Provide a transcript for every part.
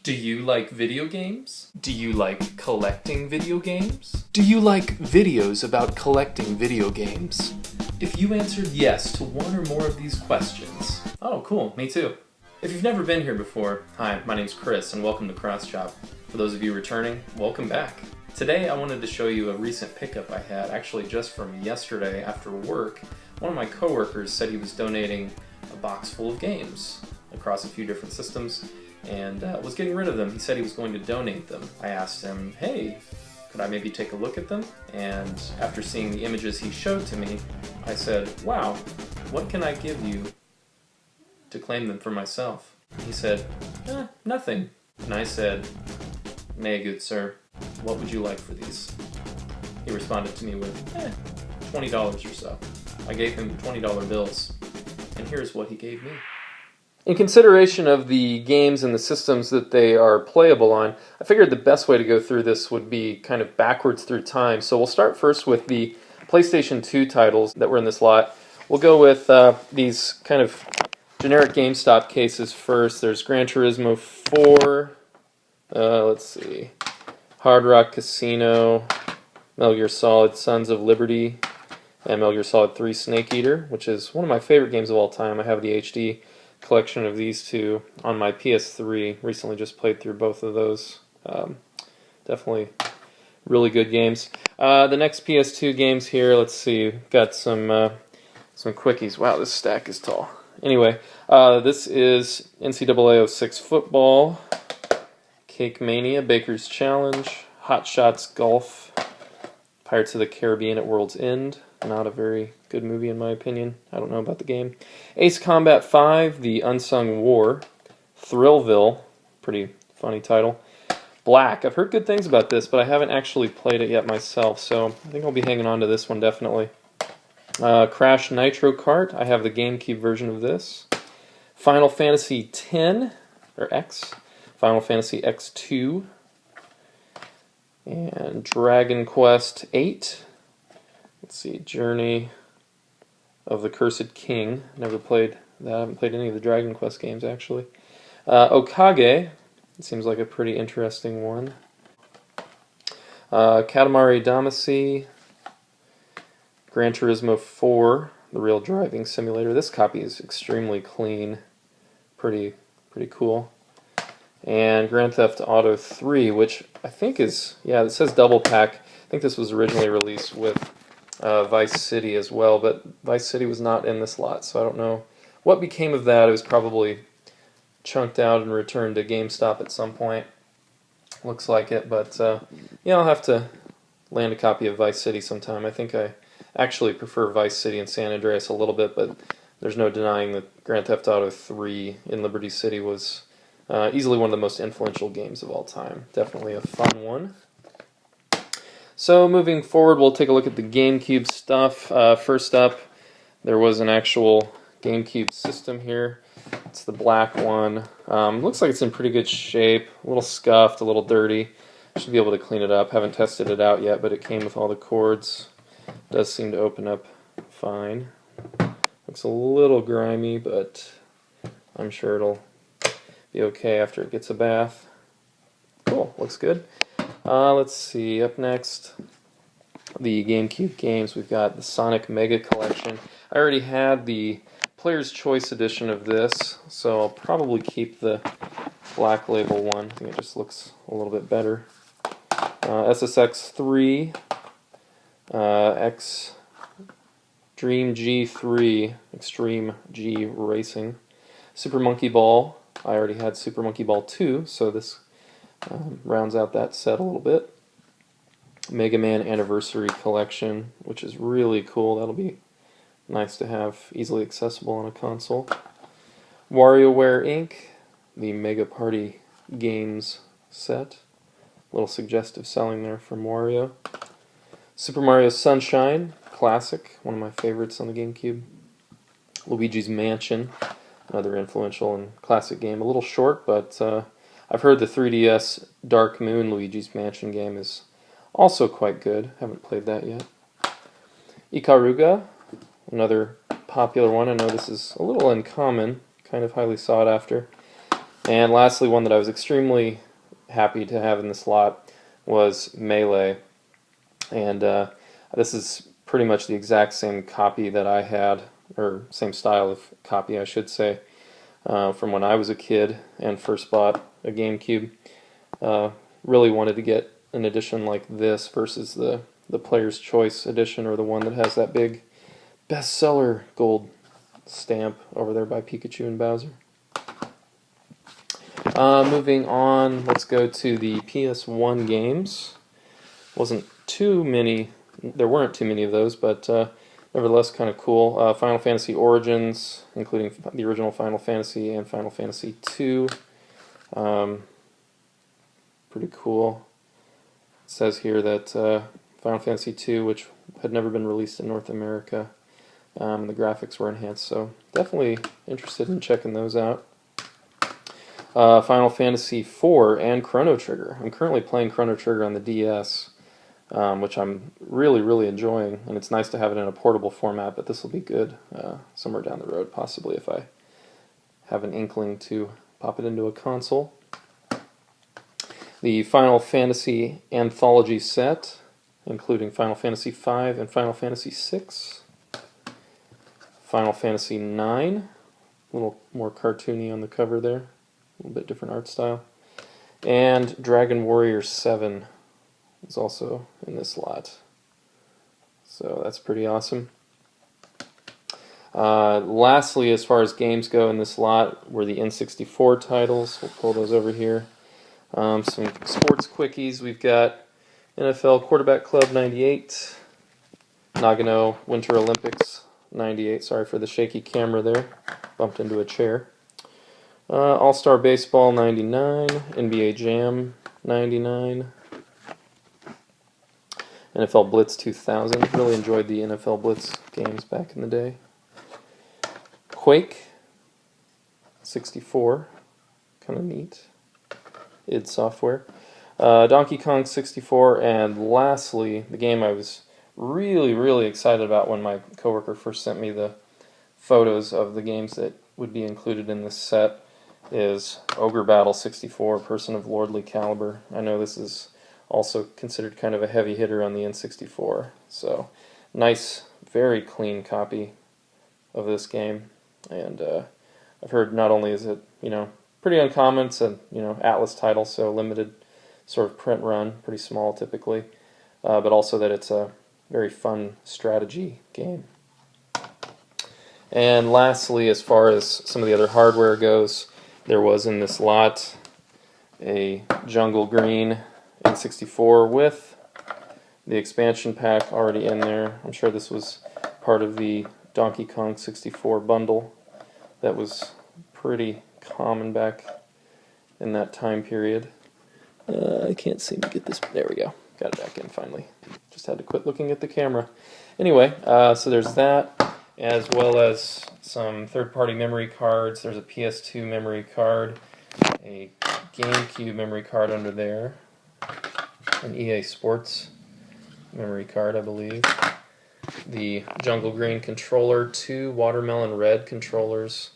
Do you like video games? Do you like collecting video games? Do you like videos about collecting video games? If you answered yes to one or more of these questions, oh cool, me too. If you've never been here before, hi, my name's Chris and welcome to CrossChop. For those of you returning, welcome back. Today I wanted to show you a recent pickup I had, actually just from yesterday after work. One of my coworkers said he was donating a box full of games across a few different systems and was getting rid of them. He said he was going to donate them. I asked him, hey, could I maybe take a look at them? And after seeing the images he showed to me, I said, wow, what can I give you to claim them for myself? He said, nothing. And I said, nay, good sir, what would you like for these? He responded to me with, $20 or so. I gave him $20 bills, and here's what he gave me. In consideration of the games and the systems that they are playable on, I figured the best way to go through this would be kind of backwards through time. So we'll start first with the PlayStation 2 titles that were in this lot. We'll go with these kind of generic GameStop cases first. There's Gran Turismo 4, let's see, Hard Rock Casino, Metal Gear Solid Sons of Liberty, and Metal Gear Solid 3 Snake Eater, which is one of my favorite games of all time. I have the HD collection of these two on my PS3. Recently just played through both of those. Definitely really good games. The next PS2 games here, let's see, got some quickies. Wow, this stack is tall. Anyway, this is NCAA 06 Football, Cake Mania, Baker's Challenge, Hot Shots Golf, Pirates of the Caribbean at World's End. Not a very good movie in my opinion. I don't know about the game. Ace Combat 5, The Unsung War, Thrillville, pretty funny title. Black, I've heard good things about this, but I haven't actually played it yet myself, so I think I'll be hanging on to this one definitely. Crash Nitro Kart, I have the GameCube version of this. Final Fantasy X, or X, Final Fantasy X2, and Dragon Quest 8. Let's see, Journey of the Cursed King. Never played that. I haven't played any of the Dragon Quest games, actually. Okage. It seems like a pretty interesting one. Katamari Damacy. Gran Turismo 4, the real driving simulator. This copy is extremely clean. Pretty cool. And Grand Theft Auto 3, which I think is, yeah, it says double pack. I think this was originally released with Vice City as well, but Vice City was not in this lot, so I don't know what became of that. It was probably chunked out and returned to GameStop at some point. Looks like it, but yeah, I'll have to land a copy of Vice City sometime. I think I actually prefer Vice City and San Andreas a little bit, but there's no denying that Grand Theft Auto 3 in Liberty City was easily one of the most influential games of all time. Definitely a fun one. So moving forward, we'll take a look at the GameCube stuff. First up, there was an actual GameCube system here. It's the black one. Looks like it's in pretty good shape. A little scuffed, a little dirty. Should be able to clean it up. Haven't tested it out yet, but it came with all the cords. Does seem to open up fine. Looks a little grimy, but I'm sure it'll be okay after it gets a bath. Cool, looks good. Let's see, up next, the GameCube games. We've got the Sonic Mega Collection. I already had the Player's Choice edition of this, so I'll probably keep the black label one. I think it just looks a little bit better. SSX 3, Extreme G3, Extreme G Racing, Super Monkey Ball. I already had Super Monkey Ball 2, so this rounds out that set a little bit. Mega Man Anniversary Collection, which is really cool. That'll be nice to have easily accessible on a console. WarioWare Inc., the Mega Party Games set. A little suggestive selling there from Wario. Super Mario Sunshine, classic, one of my favorites on the GameCube. Luigi's Mansion, another influential and classic game. A little short, but I've heard the 3DS Dark Moon Luigi's Mansion game is also quite good. Haven't played that yet. Ikaruga, another popular one. I know this is a little uncommon, kind of highly sought after. And lastly, one that I was extremely happy to have in this lot was Melee. And this is pretty much the exact same copy that I had, or same style of copy I should say, from when I was a kid and first bought a GameCube. Really wanted to get an edition like this versus the Player's Choice edition, or the one that has that big bestseller gold stamp over there by Pikachu and Bowser. Moving on, let's go to the PS1 games. Wasn't too many, there weren't too many of those, but nevertheless kind of cool. Final Fantasy Origins, including the original Final Fantasy and Final Fantasy II. Pretty cool. It says here that Final Fantasy II, which had never been released in North America, the graphics were enhanced, so definitely interested in checking those out. Final Fantasy IV and Chrono Trigger. I'm currently playing Chrono Trigger on the DS, which I'm really enjoying, and it's nice to have it in a portable format, but this will be good somewhere down the road, possibly, if I have an inkling to pop it into a console. The Final Fantasy Anthology set, including Final Fantasy V and Final Fantasy VI. Final Fantasy IX, a little more cartoony on the cover there, a little bit different art style. And Dragon Warrior 7 is also in this lot. So that's pretty awesome. Lastly, as far as games go in this lot, were the N64 titles. We'll pull those over here. Some sports quickies. We've got NFL Quarterback Club 98, Nagano Winter Olympics 98. Sorry for the shaky camera there. Bumped into a chair. All-Star Baseball 99, NBA Jam 99, NFL Blitz 2000. Really enjoyed the NFL Blitz games back in the day. Quake 64, kind of neat. id Software. Donkey Kong 64, and lastly, the game I was really excited about when my coworker first sent me the photos of the games that would be included in this set is Ogre Battle 64, Person of Lordly Caliber. I know this is also considered kind of a heavy hitter on the N64, so nice, very clean copy of this game. And I've heard not only is it, pretty uncommon, it's a, Atlas title, so limited sort of print run, pretty small typically, but also that it's a very fun strategy game. And lastly, as far as some of the other hardware goes, there was in this lot a Jungle Green N64 with the expansion pack already in there. I'm sure this was part of the Donkey Kong 64 bundle that was pretty common back in that time period. I can't seem to get this. There we go. Got it back in finally. Just had to quit looking at the camera. Anyway, so there's that, as well as some third-party memory cards. There's a PS2 memory card, a Gamecube memory card under there, an EA Sports memory card, I believe, the Jungle Green controller, 2 Watermelon Red controllers,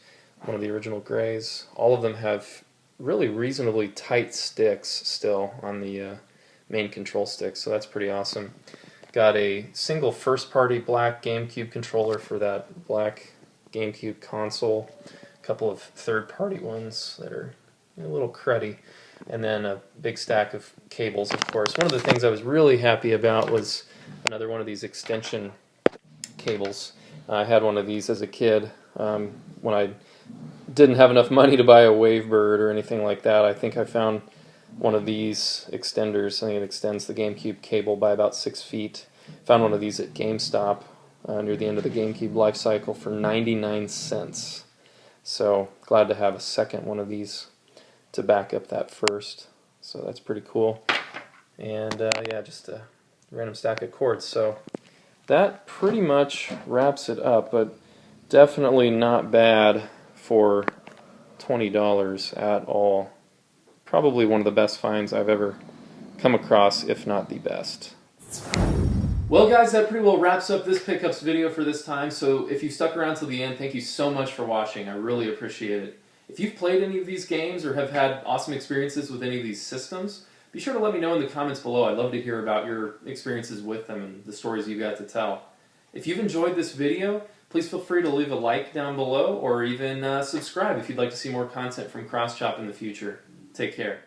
one of the original grays. All of them have really reasonably tight sticks still on the main control stick, so that's pretty awesome. Got a single first-party black GameCube controller for that black GameCube console, a couple of third-party ones that are a little cruddy, and then a big stack of cables, of course. One of the things I was really happy about was another one of these extension cables. I had one of these as a kid when I didn't have enough money to buy a Wavebird or anything like that. I think I found one of these extenders. I think it extends the GameCube cable by about 6 feet. Found one of these at GameStop near the end of the GameCube life cycle for 99 cents. So glad to have a second one of these to back up that first. So that's pretty cool. And yeah, just a random stack of cords. So that pretty much wraps it up, but definitely not bad for $20 at all. Probably one of the best finds I've ever come across, if not the best. Well guys, that pretty well wraps up this pickups video for this time, so if you stuck around till the end, thank you so much for watching. I really appreciate it. If you've played any of these games or have had awesome experiences with any of these systems, be sure to let me know in the comments below. I'd love to hear about your experiences with them and the stories you got to tell. If you've enjoyed this video, please feel free to leave a like down below or even subscribe if you'd like to see more content from CrossChop in the future. Take care.